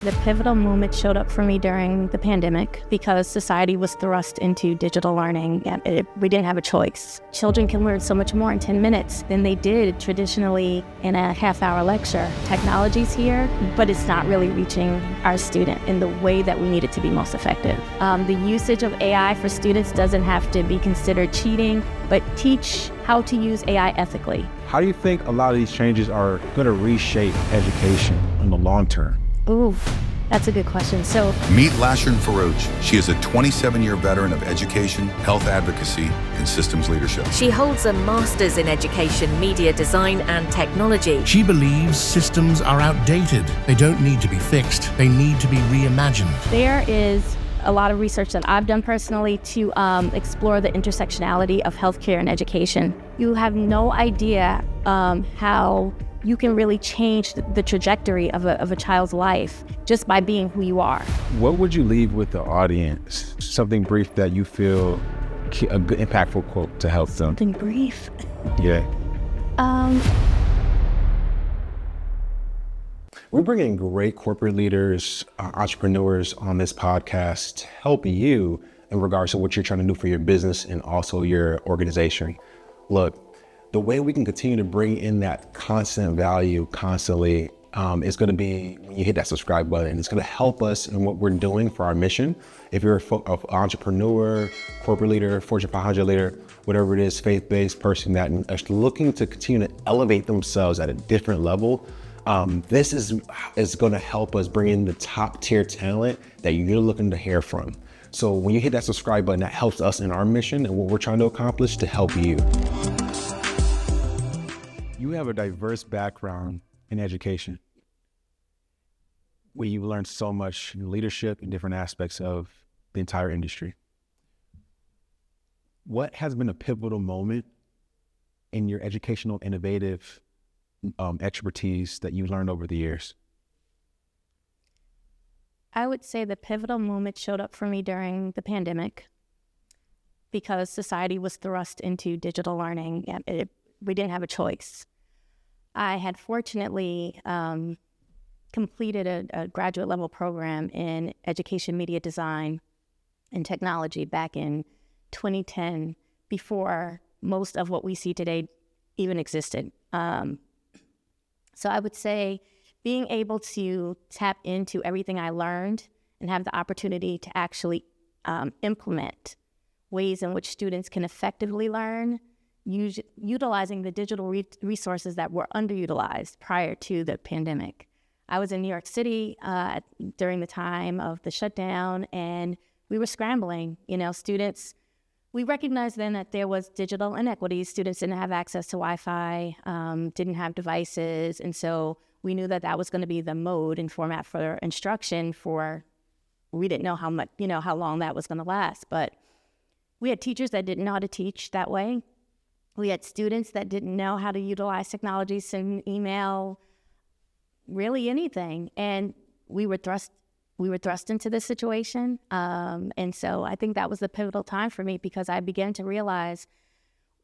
The pivotal moment showed up for me during the pandemic because society was thrust into digital learning and we didn't have a choice. Children can learn so much more in 10 minutes than they did traditionally in a half-hour lecture. Technology's here, but it's not really reaching our student in the way that we need it to be most effective. The usage of AI for students doesn't have to be considered cheating, but teach how to use AI ethically. How do you think a lot of these changes are going to reshape education in the long term? Ooh, that's a good question. So meet Lasharn Ferroudj. She is a 27-year veteran of education, health advocacy, and systems leadership. She holds a master's in education, media design, and technology. She believes systems are outdated. They don't need to be fixed. They need to be reimagined. There is a lot of research that I've done personally to explore the intersectionality of healthcare and education. You have no idea how you can really change the trajectory of a child's life just by being who you are. What would you leave with the audience? Something brief that you feel a good, impactful quote to help them. Something brief? Yeah. We're bringing great corporate leaders, entrepreneurs on this podcast to help you in regards to what you're trying to do for your business and also your organization. Look, the way we can continue to bring in that constant value constantly is going to be when you hit that subscribe button. It's going to help us in what we're doing for our mission. If you're an entrepreneur, corporate leader, Fortune 500 leader, whatever it is, faith-based person that is looking to continue to elevate themselves at a different level, this is going to help us bring in the top tier talent that you're looking to hear from. So when you hit that subscribe button, that helps us in our mission and what we're trying to accomplish to help you. You have a diverse background in education where you've learned so much in leadership in different aspects of the entire industry. What has been a pivotal moment in your educational innovative expertise that you've learned over the years? I would say the pivotal moment showed up for me during the pandemic because society was thrust into digital learning and we didn't have a choice. I had fortunately completed a graduate level program in education, media design, and technology back in 2010, before most of what we see today even existed. So I would say being able to tap into everything I learned and have the opportunity to actually implement ways in which students can effectively learn, utilizing the digital resources that were underutilized prior to the pandemic. I was in New York City during the time of the shutdown, and we were scrambling. Students, we recognized then that there was digital inequities. Students didn't have access to Wi-Fi, didn't have devices, and so we knew that was going to be the mode and format for instruction we didn't know how long that was going to last, but we had teachers that didn't know how to teach that way. We had students that didn't know how to utilize technology, send email, really anything. And we were thrust into this situation. And so I think that was the pivotal time for me because I began to realize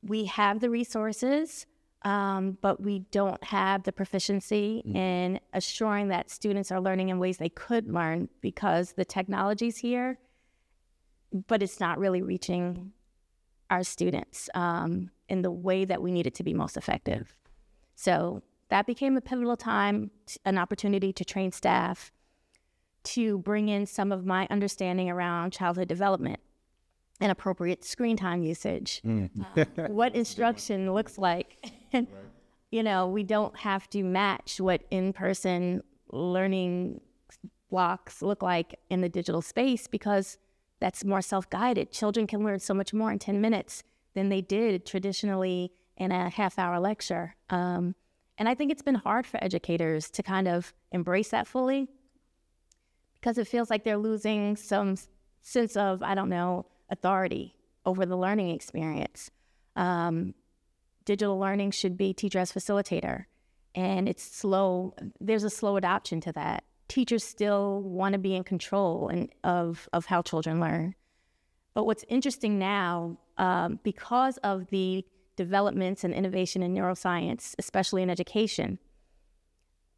we have the resources, but we don't have the proficiency in assuring that students are learning in ways they could learn because the technology's here, but it's not really reaching our students in the way that we need it to be most effective. So that became a pivotal time, an opportunity to train staff, to bring in some of my understanding around childhood development and appropriate screen time usage, what instruction looks like. We don't have to match what in-person learning blocks look like in the digital space because that's more self-guided. Children can learn so much more in 10 minutes than they did traditionally in a half-hour lecture. And I think it's been hard for educators to kind of embrace that fully because it feels like they're losing some sense of, authority over the learning experience. Digital learning should be teacher as facilitator, and it's slow. There's a slow adoption to that. Teachers still want to be in control of how children learn. But what's interesting now, because of the developments and innovation in neuroscience, especially in education,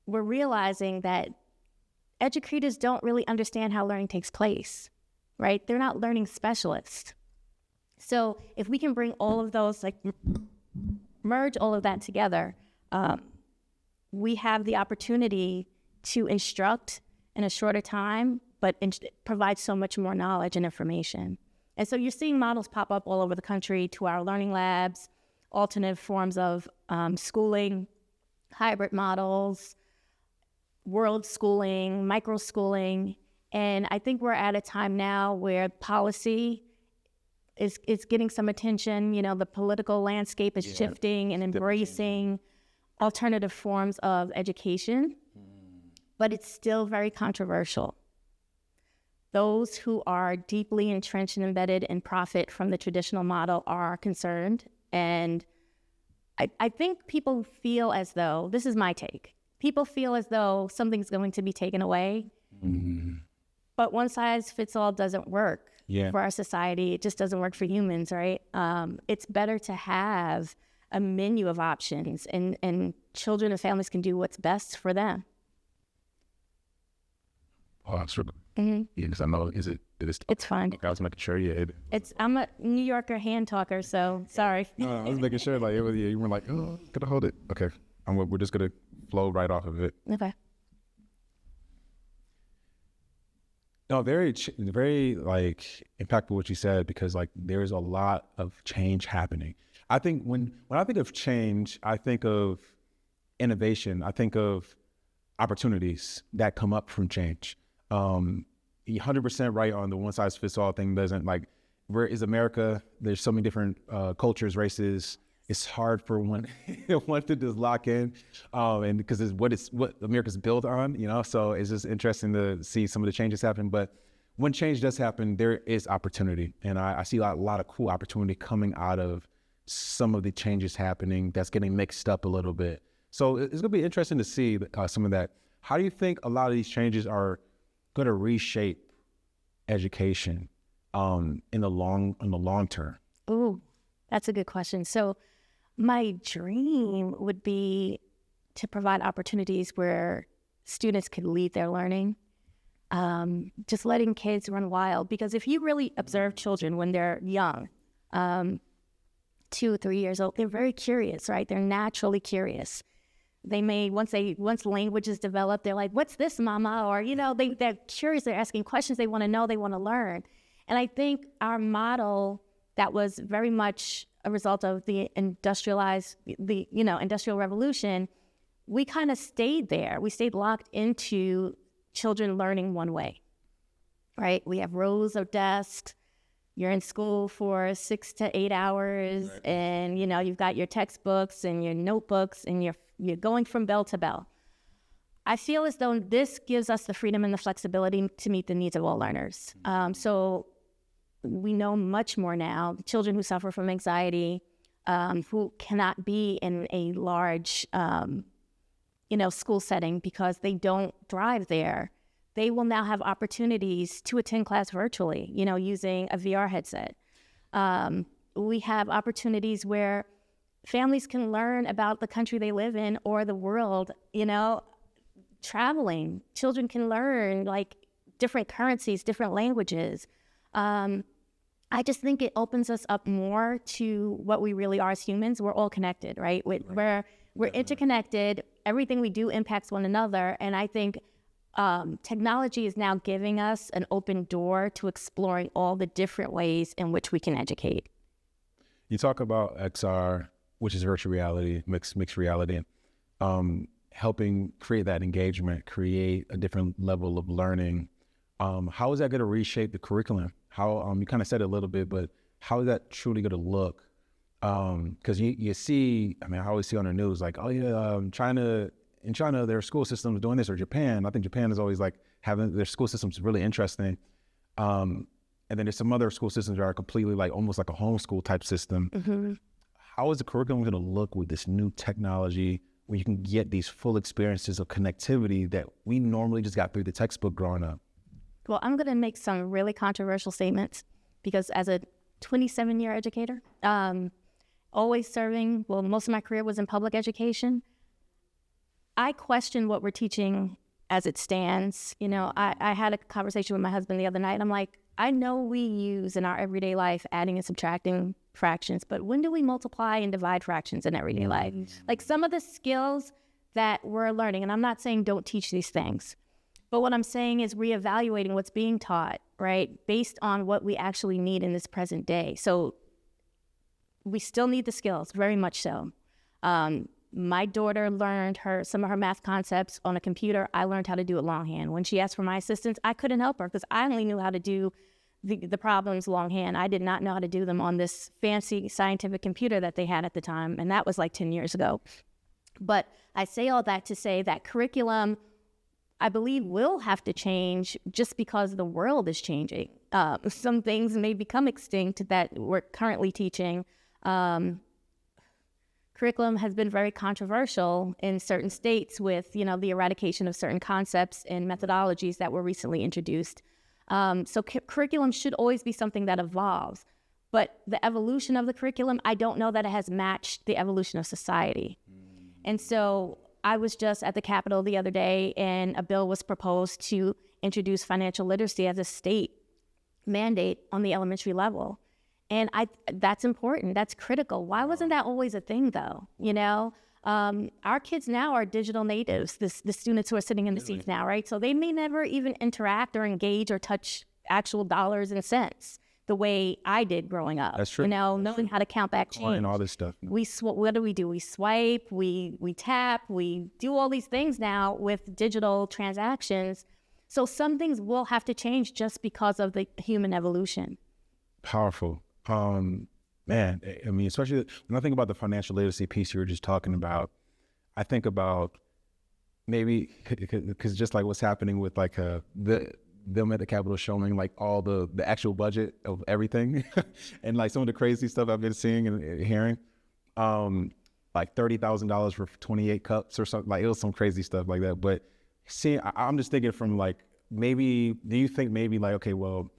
we're realizing that educators don't really understand how learning takes place, right? They're not learning specialists. So if we can bring all of those, like merge all of that together, we have the opportunity to instruct in a shorter time, but provide so much more knowledge and information. And so you're seeing models pop up all over the country, 2-hour learning labs, alternative forms of schooling, hybrid models, world schooling, micro schooling. And I think we're at a time now where policy is getting some attention. You know, the political landscape is shifting and embracing alternative forms of education, but it's still very controversial. Those who are deeply entrenched and embedded and profit from the traditional model are concerned. And I think people feel as though, this is my take, people feel as though something's going to be taken away. But one size fits all doesn't work for our society. It just doesn't work for humans, right? It's better to have a menu of options, and children and families can do what's best for them. Oh, sure. Yeah, because I know, It's fine. Okay, I was making sure, I'm a New Yorker hand talker, so sorry. No, I was making sure, like, it was, you were like, oh, gotta hold it. Okay, we're just gonna flow right off of it. Okay. No, very like impactful what you said, because like there's a lot of change happening. I think when I think of change, I think of innovation. I think of opportunities that come up from change. 100% right on the one size fits all thing. Doesn't, like, where is America? There's so many different cultures, races. It's hard for one to just lock in, and because it's what America's built on, you know. So it's just interesting to see some of the changes happen. But when change does happen, there is opportunity, and I see a lot of cool opportunity coming out of some of the changes happening. That's getting mixed up a little bit. So it's gonna be interesting to see some of that. How do you think a lot of these changes are going to reshape education in the long term? Ooh, that's a good question. So my dream would be to provide opportunities where students could lead their learning, just letting kids run wild. Because if you really observe children when they're young, 2 or 3 years old, they're very curious, right? They're naturally curious. They may, once language is developed, they're like, what's this, mama? Or, you know, they're curious, they're asking questions, they want to know, they want to learn. And I think our model that was very much a result of the industrial revolution, we kind of stayed there. We stayed locked into children learning one way, right? We have rows of desks. You're in school for 6 to 8 hours, right. And, you know, you've got your textbooks and your notebooks, and you're going from bell to bell. I feel as though this gives us the freedom and the flexibility to meet the needs of all learners. So we know much more now. Children who suffer from anxiety, who cannot be in a large, school setting because they don't thrive there, they will now have opportunities to attend class virtually, you know, using a VR headset. We have opportunities where families can learn about the country they live in or the world, you know, traveling. Children can learn, like, different currencies, different languages. I just think it opens us up more to what we really are as humans. We're all connected, right? We're interconnected. Everything we do impacts one another. And I think technology is now giving us an open door to exploring all the different ways in which we can educate. You talk about XR, which is virtual reality, mixed reality, helping create that engagement, create a different level of learning. How is that going to reshape the curriculum? How, you kind of said it a little bit, but how is that truly going to look? Because you see, I mean, I always see on the news, like, oh yeah, in China, their school system is doing this, or Japan. I think Japan is always like having their school systems really interesting. And then there's some other school systems that are completely like almost like a homeschool type system. Mm-hmm. How is the curriculum going to look with this new technology where you can get these full experiences of connectivity that we normally just got through the textbook growing up? Well, I'm going to make some really controversial statements because as a 27-year educator, always serving, well, most of my career was in public education. I question what we're teaching as it stands. You know, I had a conversation with my husband the other night, and I'm like, I know we use in our everyday life adding and subtracting fractions, but when do we multiply and divide fractions in everyday life? Like some of the skills that we're learning, and I'm not saying don't teach these things, but what I'm saying is reevaluating what's being taught, right, based on what we actually need in this present day. So we still need the skills, very much so. My daughter learned some of her math concepts on a computer. I learned how to do it longhand. When she asked for my assistance, I couldn't help her because I only knew how to do the problems longhand. I did not know how to do them on this fancy scientific computer that they had at the time, and that was like 10 years ago. But I say all that to say that curriculum, I believe, will have to change just because the world is changing. Some things may become extinct that we're currently teaching. Curriculum has been very controversial in certain states with, you know, the eradication of certain concepts and methodologies that were recently introduced. So curriculum should always be something that evolves. But the evolution of the curriculum, I don't know that it has matched the evolution of society. And so I was just at the Capitol the other day, and a bill was proposed to introduce financial literacy as a state mandate on the elementary level. And that's important. That's critical. Why wasn't that always a thing, though? You know, our kids now are digital natives, the students who are sitting in the seats now, right? So they may never even interact or engage or touch actual dollars and cents the way I did growing up. That's true. You know, knowing how to count back change. And all this stuff. What do? We swipe, we tap, we do all these things now with digital transactions. So some things will have to change just because of the human evolution. Powerful. Man, I mean, especially when I think about the financial literacy piece you were just talking about, I think about maybe, because just like what's happening with like them at the Capitol showing like all the actual budget of everything and like some of the crazy stuff I've been seeing and hearing, like $30,000 for 28 cups or something, like it was some crazy stuff like that. But I'm just thinking from like, maybe, do you think maybe like, okay, well,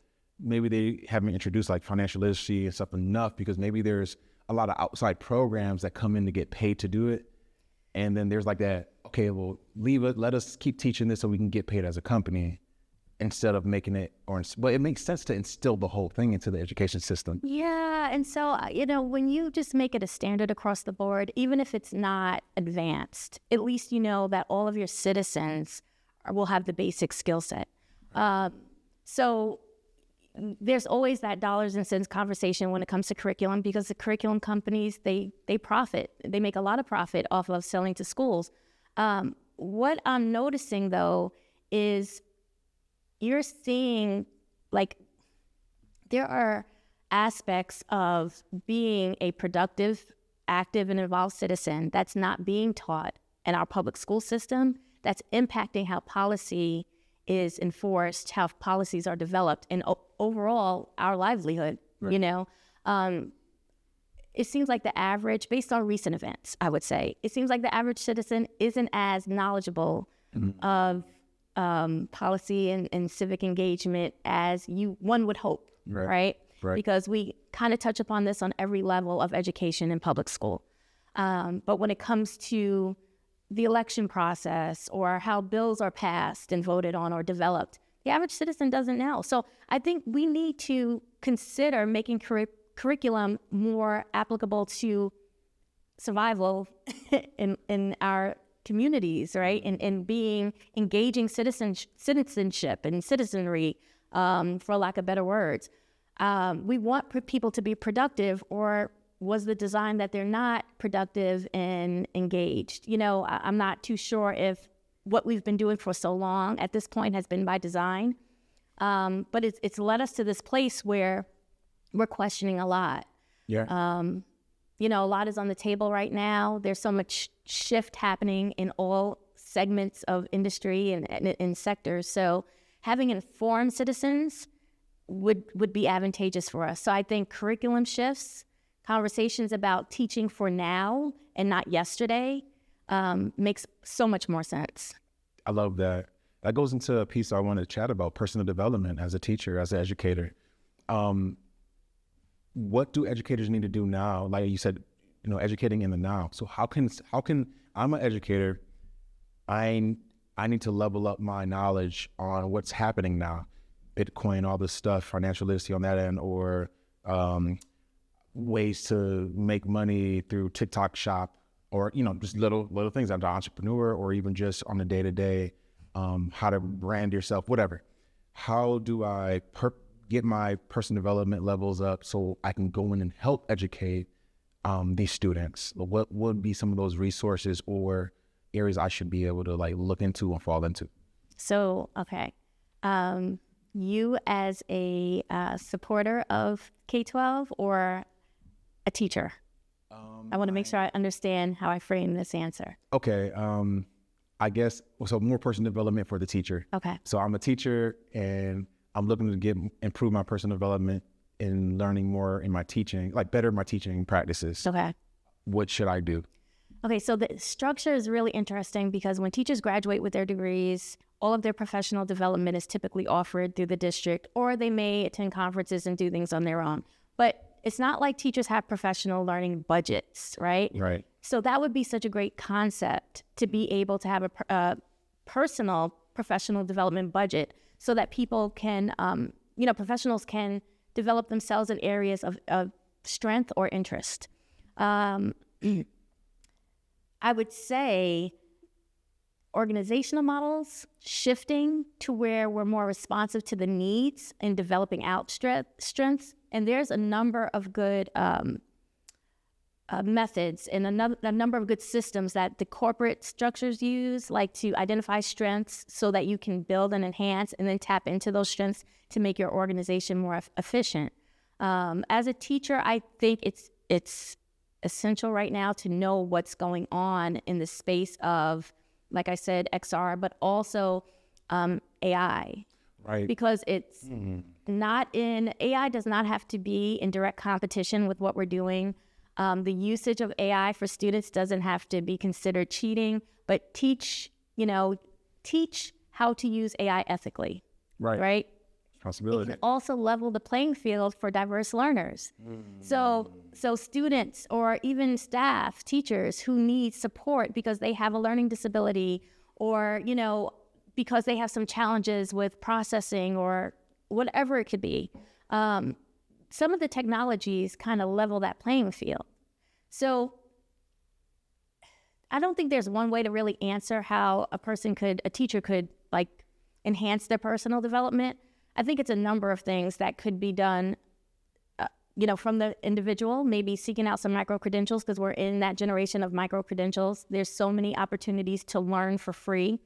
maybe they haven't introduced like financial literacy and stuff enough because maybe there's a lot of outside programs that come in to get paid to do it. And then there's like that, okay, well, leave it, let us keep teaching this so we can get paid as a company instead of making it, but it makes sense to instill the whole thing into the education system. Yeah, and so, you know, when you just make it a standard across the board, even if it's not advanced, at least you know that all of your citizens will have the basic skill set. So there's always that dollars and cents conversation when it comes to curriculum because the curriculum companies, they profit. They make a lot of profit off of selling to schools. What I'm noticing, though, is you're seeing, like, there are aspects of being a productive, active, and involved citizen that's not being taught in our public school system that's impacting how policy is enforced, how policies are developed, and overall our livelihood. Right. You know, it seems like the average, based on recent events, I would say, it seems like the average citizen isn't as knowledgeable of policy and civic engagement as one would hope, right? Because we kind of touch upon this on every level of education in public school. But when it comes to the election process or how bills are passed and voted on or developed, the average citizen doesn't know. So I think we need to consider making curriculum more applicable to survival in our communities, right? And being engaging citizenship and citizenry, for lack of better words. We want people to be productive, or was the design that they're not productive and engaged? You know, I'm not too sure if what we've been doing for so long at this point has been by design. But it's led us to this place where we're questioning a lot. Yeah. You know, a lot is on the table right now. There's so much shift happening in all segments of industry and sectors. So having informed citizens would be advantageous for us. So I think curriculum shifts, conversations about teaching for now and not yesterday, makes so much more sense. I love that. That goes into a piece I want to chat about, personal development as a teacher, as an educator. What do educators need to do now? Like you said, you know, educating in the now. So how can I'm an educator. I I need to level up my knowledge on what's happening now. Bitcoin, all this stuff, financial literacy on that end, or ways to make money through TikTok Shop, or, you know, just little things as an entrepreneur, or even just on the day-to-day, how to brand yourself, whatever. How do I get my personal development levels up so I can go in and help educate these students? What would be some of those resources or areas I should be able to like look into and fall into? So, okay. You as a supporter of K-12 or a teacher? I want to make sure I understand how I frame this answer. Okay. I guess, so more personal development for the teacher. Okay. So I'm a teacher and I'm looking to improve my personal development in learning more in my teaching, like better my teaching practices. Okay. What should I do? Okay, so the structure is really interesting because when teachers graduate with their degrees, all of their professional development is typically offered through the district, or they may attend conferences and do things on their own. But it's not like teachers have professional learning budgets, right? Right. So that would be such a great concept to be able to have a personal professional development budget so that people can, professionals can develop themselves in areas of strength or interest. I would say organizational models shifting to where we're more responsive to the needs and developing out strengths. And there's a number of good methods and a number of good systems that the corporate structures use, like to identify strengths so that you can build and enhance and then tap into those strengths to make your organization more efficient. As a teacher, I think it's essential right now to know what's going on in the space of, like I said, XR, but also AI. Right. Because it's AI does not have to be in direct competition with what we're doing. The usage of AI for students doesn't have to be considered cheating, but teach how to use AI ethically. Right? Possibility. It can also level the playing field for diverse learners. So students or even staff, teachers who need support because they have a learning disability or, because they have some challenges with processing or whatever it could be. Some of the technologies kind of level that playing field. So I don't think there's one way to really answer how a teacher could like enhance their personal development. I think it's a number of things that could be done, from the individual, maybe seeking out some micro-credentials because we're in that generation of micro-credentials. There's so many opportunities to learn for free.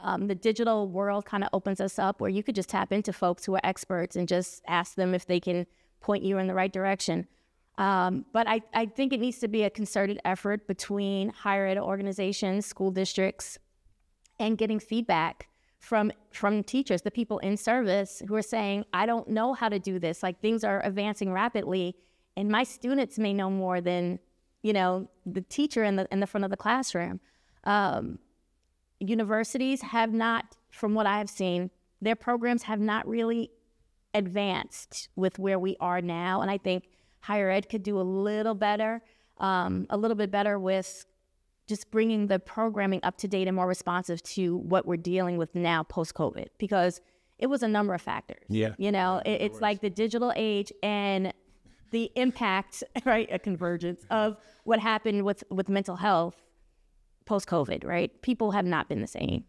The digital world kind of opens us up where you could just tap into folks who are experts and just ask them if they can point you in the right direction. But I think it needs to be a concerted effort between higher ed organizations, school districts, and getting feedback from teachers, the people in service who are saying, I don't know how to do this. Like things are advancing rapidly and my students may know more than, the teacher in the front of the classroom. Universities have not, from what I've seen, their programs have not really advanced with where we are now. And I think higher ed could do a little bit better with just bringing the programming up to date and more responsive to what we're dealing with now post-COVID, because it was a number of factors. Yeah. It's like the digital age and the impact, right, a convergence of what happened with mental health post-COVID, right? People have not been the same.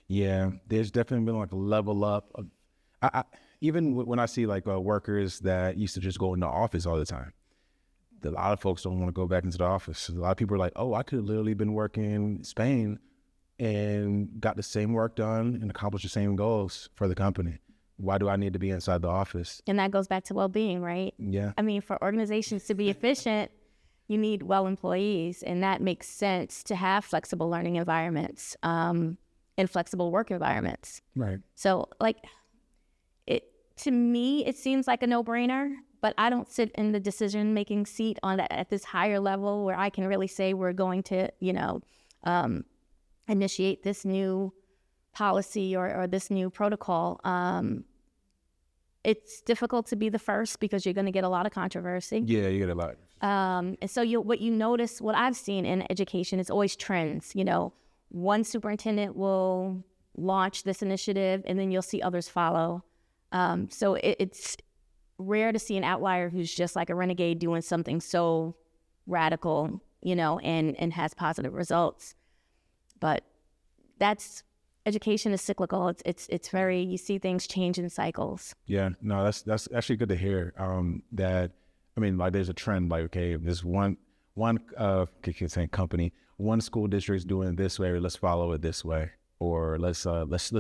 Yeah, there's definitely been like a level up. Even when I see like workers that used to just go in the office all the time, a lot of folks don't want to go back into the office. A lot of people are like, oh, I could have literally been working in Spain and got the same work done and accomplished the same goals for the company. Why do I need to be inside the office? And that goes back to well-being, right? Yeah. I mean, for organizations to be efficient, you need well employees, and that makes sense to have flexible learning environments and flexible work environments. Right. So, to me, it seems like a no-brainer, but I don't sit in the decision-making seat at this higher level where I can really say we're going to, initiate this new policy or this new protocol. It's difficult to be the first because you're going to get a lot of controversy. Yeah, you get a lot. And so what I've seen in education is always trends. one superintendent will launch this initiative, and then you'll see others follow. So it's rare to see an outlier who's just like a renegade doing something so radical, and has positive results. But education is cyclical. It's very, you see things change in cycles. Yeah, no, that's actually good to hear. That, I mean, like there's a trend, like, okay, there's one company, one school district is doing it this way, or let's follow it this way, or let's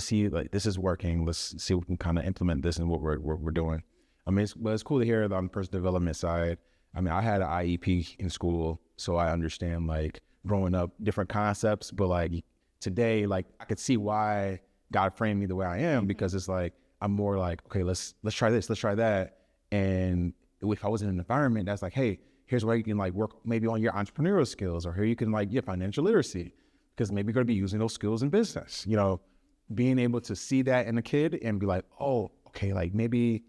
see, like, this is working. Let's see if we can kind of implement this in what we're doing. I mean, it's cool to hear on the personal development side. I mean, I had an IEP in school, so I understand, like, growing up, different concepts, but like today, like, I could see why God framed me the way I am, because it's like, I'm more like, okay, let's try this, let's try that. And if I was in an environment that's like, hey, here's where you can like work maybe on your entrepreneurial skills, or here you can like get financial literacy, because maybe you're going to be using those skills in business, being able to see that in a kid and be like, oh, okay, like maybe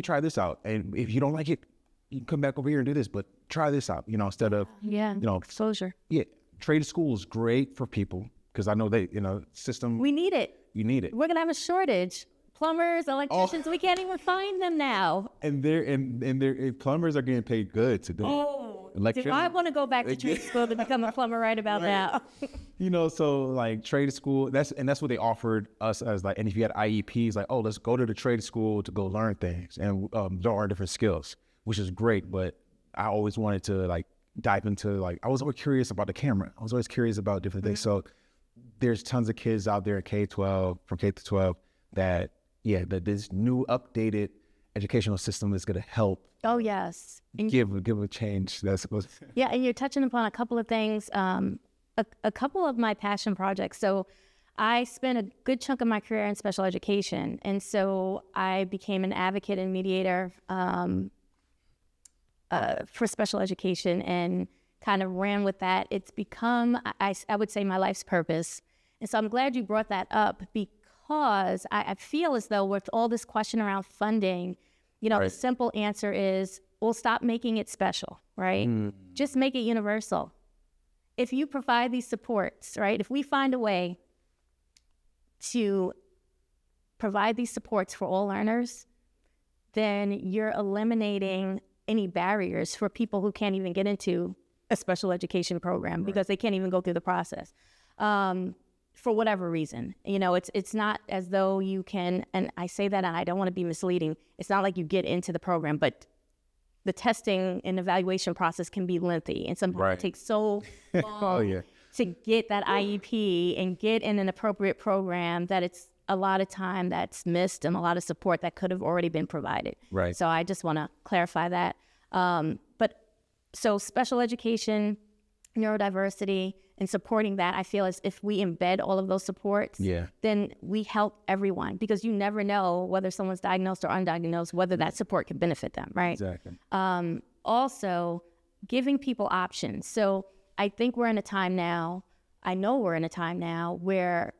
try this out. And if you don't like it, you can come back over here and do this, but try this out, instead of, exposure. Yeah. Trade school is great for people, because I know they, system. We need it. You need it. We're going to have a shortage. Plumbers, electricians, we can't even find them now. And they're plumbers are getting paid good to do it. Oh, do I want to go back to trade school to become a plumber right about now? So like trade school, that's what they offered us as like, and if you had IEPs, like, oh, let's go to the trade school to go learn things and learn different skills, which is great. But I always wanted to like dive into, like, I was always curious about the camera. I was always curious about different things. So there's tons of kids out there in K-12, from K to 12, that this new updated educational system is going to help. Oh, yes. And give a change. Yeah, and you're touching upon a couple of things, a couple of my passion projects. So I spent a good chunk of my career in special education, and so I became an advocate and mediator for special education and kind of ran with that. It's become, I would say, my life's purpose. And so I'm glad you brought that up, because I feel as though with all this question around funding, the simple answer is, we'll stop making it special, right? Just make it universal. If you provide these supports, right? If we find a way to provide these supports for all learners, then you're eliminating any barriers for people who can't even get into a special education program because they can't even go through the process. For whatever reason, it's not as though you can, and I say that and I don't want to be misleading, it's not like you get into the program, but the testing and evaluation process can be lengthy, and sometimes it takes so long to get that IEP and get in an appropriate program that it's a lot of time that's missed and a lot of support that could have already been provided. Right. So I just want to clarify that. So special education, neurodiversity, and supporting that, I feel as if we embed all of those supports, then we help everyone, because you never know whether someone's diagnosed or undiagnosed, whether that support can benefit them, right? Exactly. Also, giving people options. So I think we're in a time now, I know we're in a time now where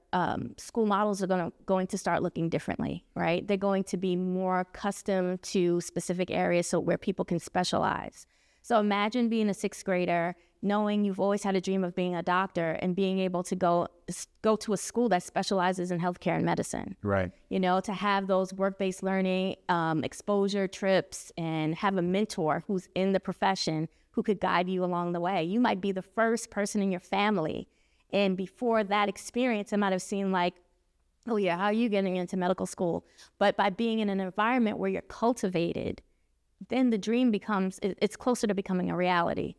school models are going to start looking differently, right? They're going to be more accustomed to specific areas, so where people can specialize. So imagine being a sixth grader, knowing you've always had a dream of being a doctor, and being able to go to a school that specializes in healthcare and medicine. Right. To have those work-based learning, exposure trips, and have a mentor who's in the profession who could guide you along the way. You might be the first person in your family, and before that experience, it might have seemed like, oh yeah, how are you getting into medical school? But by being in an environment where you're cultivated, then the dream it's closer to becoming a reality.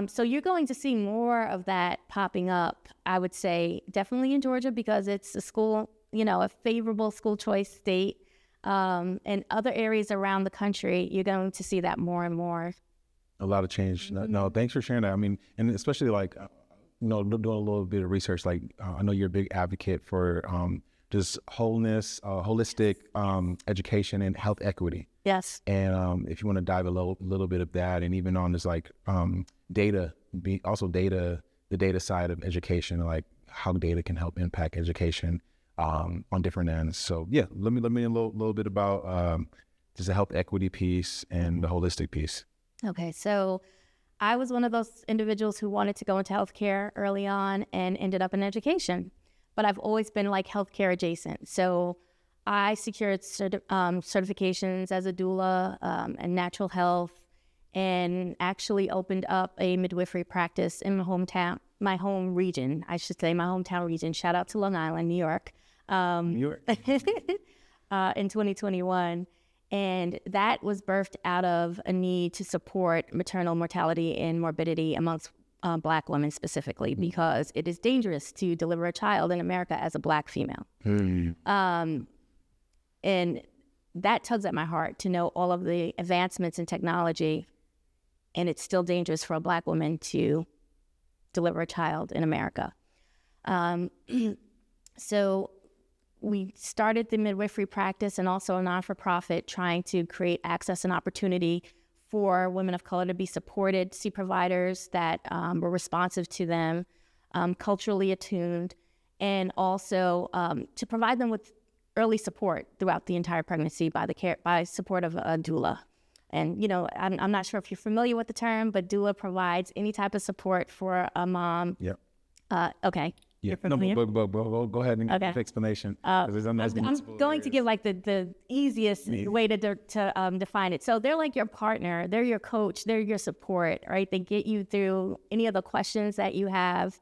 So you're going to see more of that popping up, I would say, definitely in Georgia, because it's a school, a favorable school choice state. And other areas around the country, you're going to see that more and more. A lot of change. No, thanks for sharing that. I mean, and especially like, doing a little bit of research, like I know you're a big advocate for just wholeness, holistic education and health equity. Yes. And if you want to dive a little bit of that, and even on this like the data side of education, like how data can help impact education on different ends. So yeah, let me a little bit about just the health equity piece and the holistic piece. Okay, so I was one of those individuals who wanted to go into healthcare early on and ended up in education. But I've always been like healthcare adjacent. So I secured certifications as a doula and natural health, and actually opened up a midwifery practice in my hometown, my home region, I should say, my hometown region. Shout out to Long Island, New York. New York. In 2021. And that was birthed out of a need to support maternal mortality and morbidity amongst Black women specifically, because it is dangerous to deliver a child in America as a Black female. And that tugs at my heart to know all of the advancements in technology, and it's still dangerous for a Black woman to deliver a child in America. So we started the midwifery practice and also a non-for-profit trying to create access and opportunity for women of color to be supported, see providers that were responsive to them, culturally attuned, and also to provide them with early support throughout the entire pregnancy by support of a doula. And, you know, I'm not sure if you're familiar with the term, but doula provides any type of support for a mom. Yep. Okay. Yeah. No, but go ahead and give the explanation. I'm going to give like the easiest way to define it. So they're like your partner, they're your coach, they're your support, right? They get you through any of the questions that you have.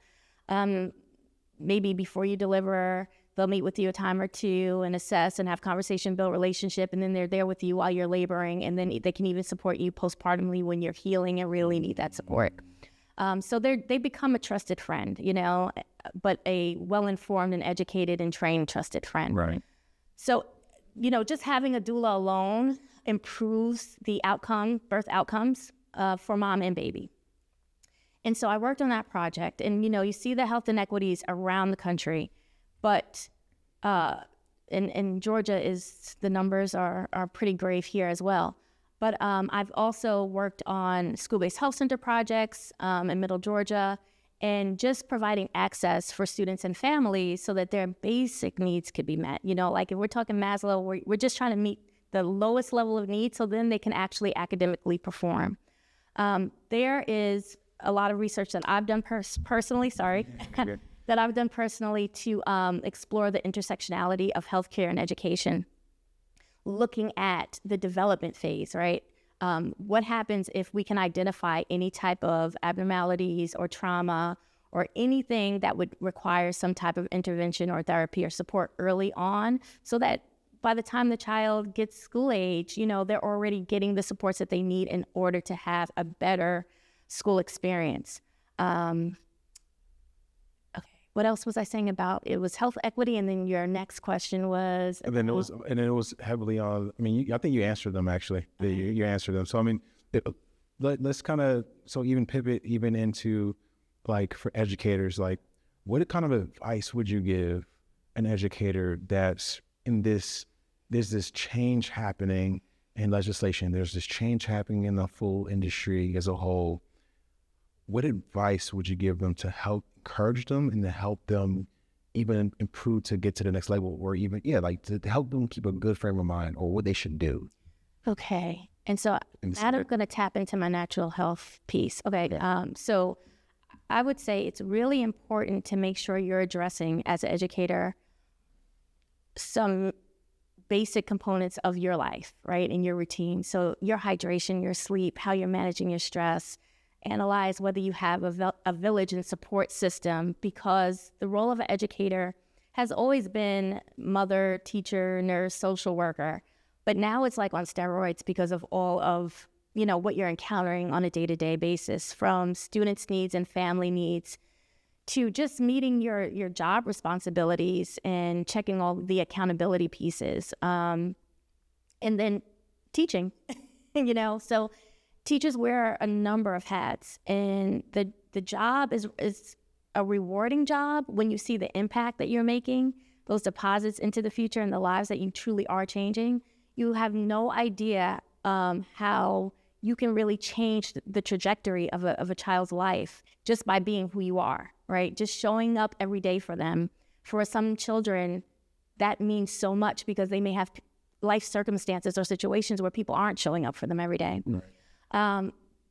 Maybe before you deliver, they'll meet with you a time or two and assess and have conversation, build relationship, and then they're there with you while you're laboring, and then they can even support you postpartumly when you're healing and really need that support. So they become a trusted friend, you know, but a well-informed and educated and trained trusted friend. Right. So, you know, just having a doula alone improves the birth outcomes for mom and baby. And so I worked on that project, and, you know, you see the health inequities around the country, but in Georgia the numbers are pretty grave here as well. But I've also worked on school-based health center projects in Middle Georgia, and just providing access for students and families so that their basic needs could be met. You know, like if we're talking Maslow, we're just trying to meet the lowest level of need so then they can actually academically perform. There is a lot of research that I've done personally, that I've done personally to explore the intersectionality of healthcare and education, looking at the development phase, right? What happens if we can identify any type of abnormalities or trauma or anything that would require some type of intervention or therapy or support early on, so that by the time the child gets school age, you know, they're already getting the supports that they need in order to have a better school experience. What else was I saying about it? Was health equity, and then your next question was. And then it was heavily on. I mean, I think you answered them actually. Okay. You answered them. So I mean, let's kind of even pivot even into like for educators, like what kind of advice would you give an educator that's in this? There's this change happening in legislation. There's this change happening in the full industry as a whole. What advice would you give them to help encourage them and to help them even improve to get to the next level, or even, like to help them keep a good frame of mind, or what they should do? Okay. And so now I'm going to tap into my natural health piece. Okay. Yeah. So I would say it's really important to make sure you're addressing, as an educator, some basic components of your life, right, in your routine. So your hydration, your sleep, how you're managing your stress. Analyze whether you have a village and support system, because the role of an educator has always been mother, teacher, nurse, social worker. But now it's like on steroids because of all of, you know, what you're encountering on a day-to-day basis, from students' needs and family needs to just meeting your job responsibilities and checking all the accountability pieces. And then teaching, you know, so teachers wear a number of hats, and the job is a rewarding job when you see the impact that you're making, those deposits into the future and the lives that you truly are changing. You have no idea how you can really change the trajectory of a child's life just by being who you are, right? Just showing up every day for them. For some children, that means so much because they may have life circumstances or situations where people aren't showing up for them every day. Right.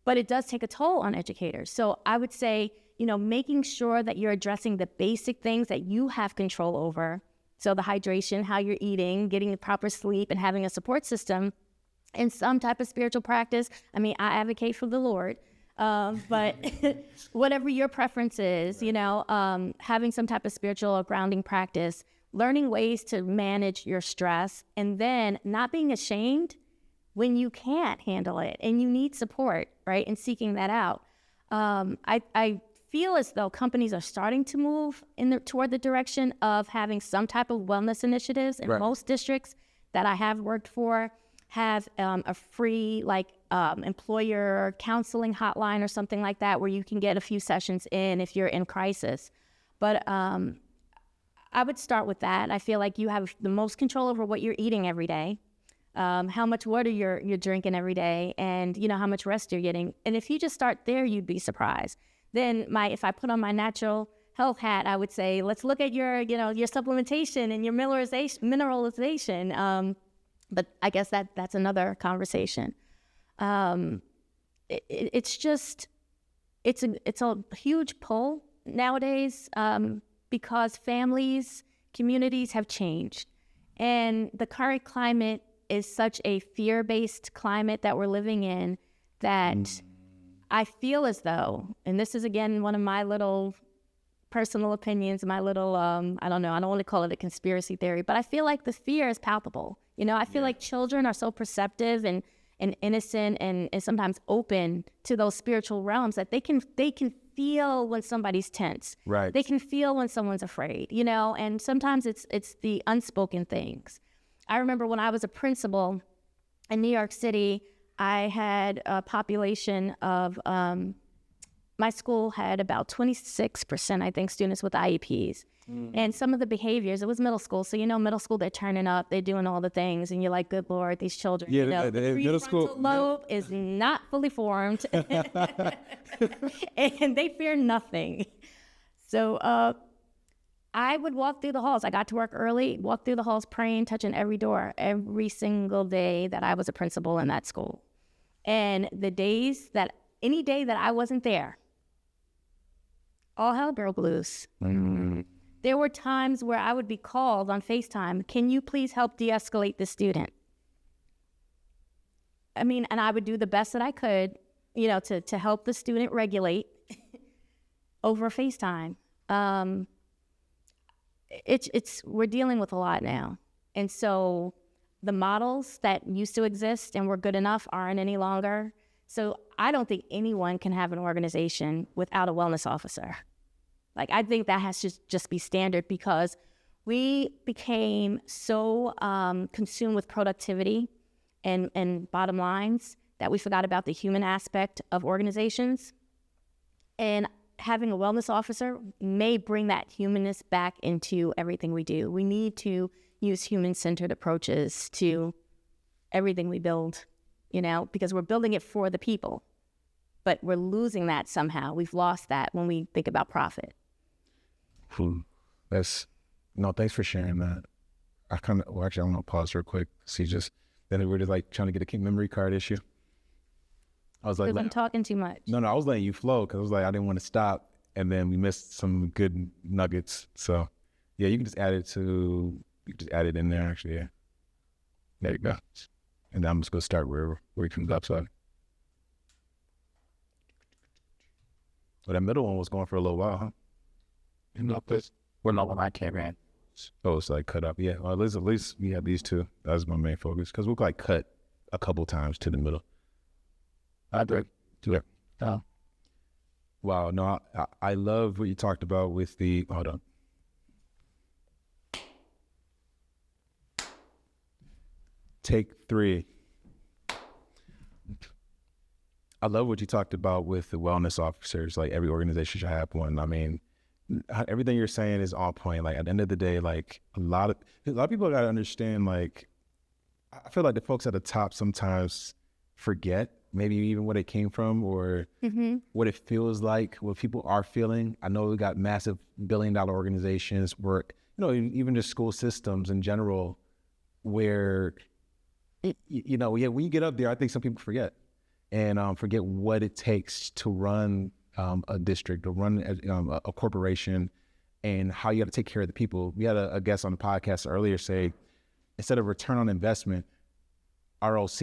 but it does take a toll on educators. So I would say, making sure that you're addressing the basic things that you have control over. So the hydration, how you're eating, getting the proper sleep, and having a support system and some type of spiritual practice. I mean, I advocate for the Lord, but whatever your preference is, having some type of spiritual or grounding practice, learning ways to manage your stress, and then not being ashamed when you can't handle it and you need support, right? And seeking that out. I feel as though companies are starting to move toward the direction of having some type of wellness initiatives. And most districts that I have worked for have a free employer counseling hotline or something like that, where you can get a few sessions in if you're in crisis. But I would start with that. I feel like you have the most control over what you're eating every day, how much water you're drinking every day, and how much rest you're getting. And if you just start there, you'd be surprised. Then if I put on my natural health hat, I would say, let's look at your supplementation and your mineralization. But I guess that's another conversation. It's a huge pull nowadays, because families, communities have changed. And the current climate is such a fear-based climate that we're living in that I feel as though, and this is again one of my little personal opinions, my little, I don't want to call it a conspiracy theory, but I feel like the fear is palpable. I feel like children are so perceptive and innocent and sometimes open to those spiritual realms that they can feel when somebody's tense. Right. They can feel when someone's afraid, and sometimes it's the unspoken things. I remember when I was a principal in New York City, I had a population of, my school had about 26%, I think, students with IEPs. And some of the behaviors, it was middle school. So, middle school, they're turning up, they're doing all the things. And you're like, good Lord, these children, Yeah, the middle school lobe is not fully formed. And they fear nothing. So I would walk through the halls. I got to work early, walk through the halls, praying, touching every door, every single day that I was a principal in that school. And any day that I wasn't there, all hell broke loose. There were times where I would be called on FaceTime, can you please help de-escalate this student? I mean, and I would do the best that I could, to help the student regulate over FaceTime. We're dealing with a lot now. And so the models that used to exist and were good enough aren't any longer. So I don't think anyone can have an organization without a wellness officer. I think that has to just be standard, because we became so consumed with productivity and bottom lines that we forgot about the human aspect of organizations. And having a wellness officer may bring that humanness back into everything we do. We need to use human-centered approaches to everything we build, because we're building it for the people, but we're losing that somehow. We've lost that when we think about profit. Thanks for sharing that. Actually, I want to pause real quick. Then we're just trying to get a memory card issue. I was like, I'm talking too much. No, I was letting you flow, because I was I didn't want to stop, and then we missed some good nuggets. So yeah, you can just add it in there, actually. Yeah, there you go. And then I'm just gonna start where it comes up. So, well, that middle one was going for a little while, huh? We're not on my camera. Oh, it's cut up. Yeah, well, at least we have these two. That was my main focus, because we'll cut a couple times to the middle. I do. Yeah. Oh. Wow. No, I love what you talked about with the. Hold on. Take 3. I love what you talked about with the wellness officers. Every organization should have one. I mean, everything you're saying is on point. At the end of the day, a lot of people got to understand. I feel like the folks at the top sometimes forget maybe even what it came from, or what it feels like, what people are feeling. I know we got massive billion-dollar organizations where, even just school systems in general, where, when you get up there, I think some people forget. and forget what it takes to run a district or run a corporation, and how you got to take care of the people. We had a guest on the podcast earlier say, instead of return on investment, ROC,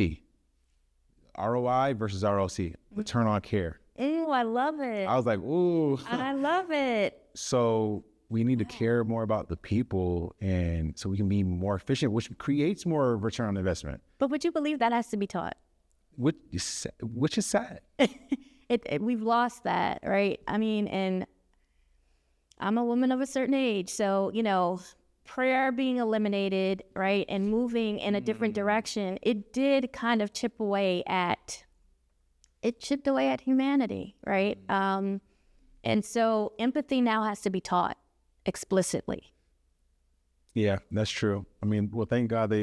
ROI versus ROC, return on care. Ooh, I love it. I was like, ooh. I love it. So we need to care more about the people, and so we can be more efficient, which creates more return on investment. But would you believe that has to be taught? Which is sad. We've lost that, right? I mean, and I'm a woman of a certain age, so, you know, prayer being eliminated, right, and moving in a different direction, it did kind of chip away at humanity, right? And so empathy now has to be taught explicitly. Yeah, that's true. I mean, well, thank God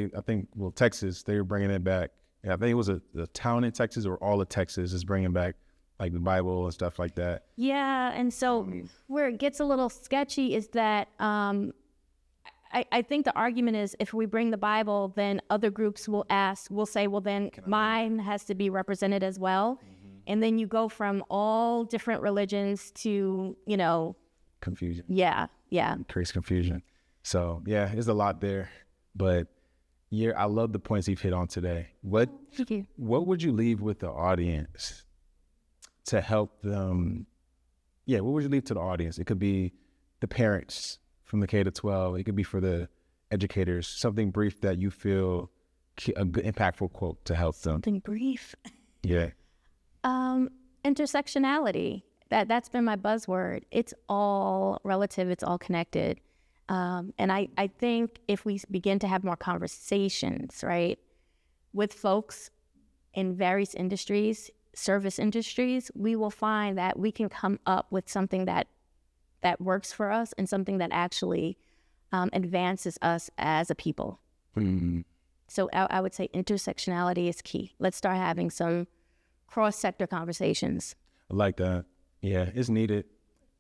Texas, they were bringing it back. Yeah, I think it was a town in Texas, or all of Texas is bringing back like the Bible and stuff like that. Yeah, and so where it gets a little sketchy is that I think the argument is, if we bring the Bible, then other groups will say, well, then mine has to be represented as well. And then you go from all different religions to, you know, Confusion. Yeah. Creates confusion. So yeah, there's a lot there, but yeah, I love the points you've hit on today. What would you leave with the audience to help them? Yeah, what would you leave to the audience? It could be the parents from the K to 12. It could be for the educators. Something brief that you feel a good, impactful quote to help them. Something brief. Yeah. Intersectionality. That's been my buzzword. It's all relative. It's all connected. And I think if we begin to have more conversations, right, with folks in various industries, service industries, we will find that we can come up with something that works for us, and something that actually advances us as a people. Mm-hmm. So I would say intersectionality is key. Let's start having some cross-sector conversations. I like that. Yeah, it's needed.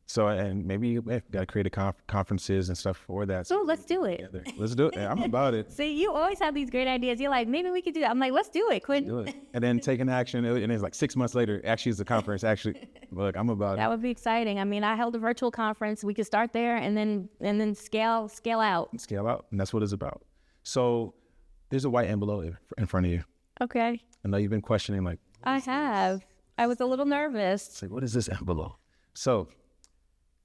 So, and maybe you got to create conferences and stuff for that. So let's do it. Together. Let's do it. I'm about it. See, you always have these great ideas. You're like, maybe we could do that. I'm like, let's do it, Quinn. Do it. And then taking action. And it's like 6 months later, actually it's a conference. Actually, look, I'm about it. That would be exciting. I mean, I held a virtual conference. We could start there and then scale out. Scale out. And that's what it's about. So there's a white envelope in front of you. Okay. I know you've been questioning, like, I have. I was a little nervous. It's like, what is this envelope? So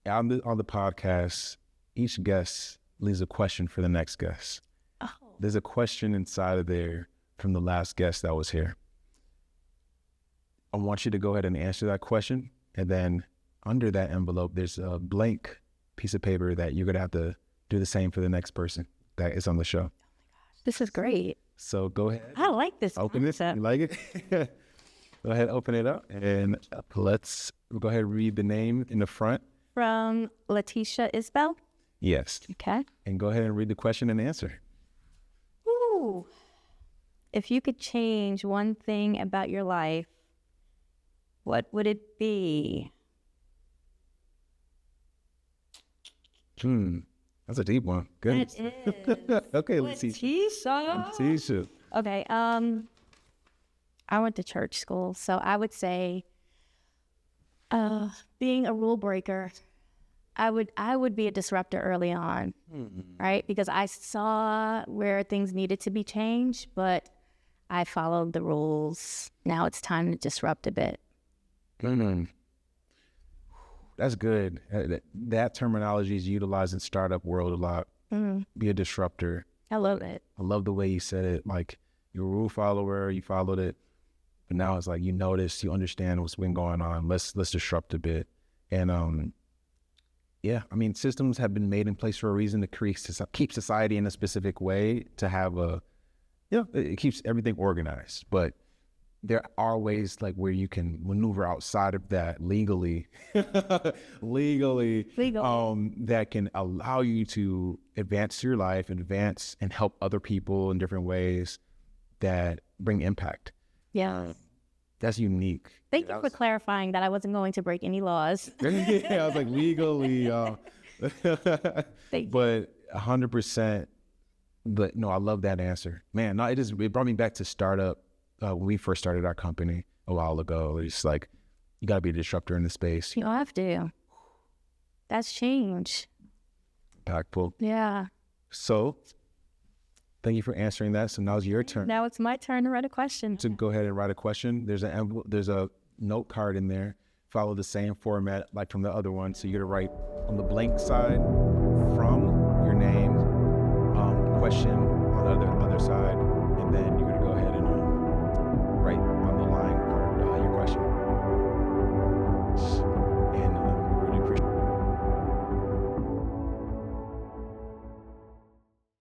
on the podcast, each guest leaves a question for the next guest. Oh. There's a question inside of there from the last guest that was here. I want you to go ahead and answer that question. And then under that envelope, there's a blank piece of paper that you're going to have to do the same for the next person that is on the show. This is great. So go ahead. I like this Open concept. it. You like it? Go ahead, open it up. And we'll go ahead and read the name in the front. From Letitia Isbell. Yes. Okay. And go ahead and read the question and answer. Ooh. If you could change one thing about your life, what would it be? That's a deep one. Good. It is. Okay, Letitia. Okay. I went to church school, so I would say being a rule breaker. I would be a disruptor early on, right? Because I saw where things needed to be changed, but I followed the rules. Now it's time to disrupt a bit. That's good. That terminology is utilized in startup world a lot. Be a disruptor. I love it. I love the way you said it. Like, you're a rule follower, you followed it, but now it's like you notice, you understand what's been going on. Let's disrupt a bit. And yeah, I mean, systems have been made in place for a reason to keep society in a specific way, to have it keeps everything organized. But there are ways like where you can maneuver outside of that legally, that can allow you to advance your life, advance and help other people in different ways that bring impact. Yeah. That's unique. Thank you for clarifying that I wasn't going to break any laws. Yeah, I was like, legally, but 100%. But no, I love that answer, man. No, it brought me back to startup when we first started our company. a while ago. It's like, you got to be a disruptor in the space. You have to. That's change. Impactful. Yeah. So thank you for answering that. So now's your turn Now it's my turn to write a question. to go ahead and write a question. There's a note card in there. Follow the same format like from the other one. So you're going to write on the blank side from your name, question on the other side, and then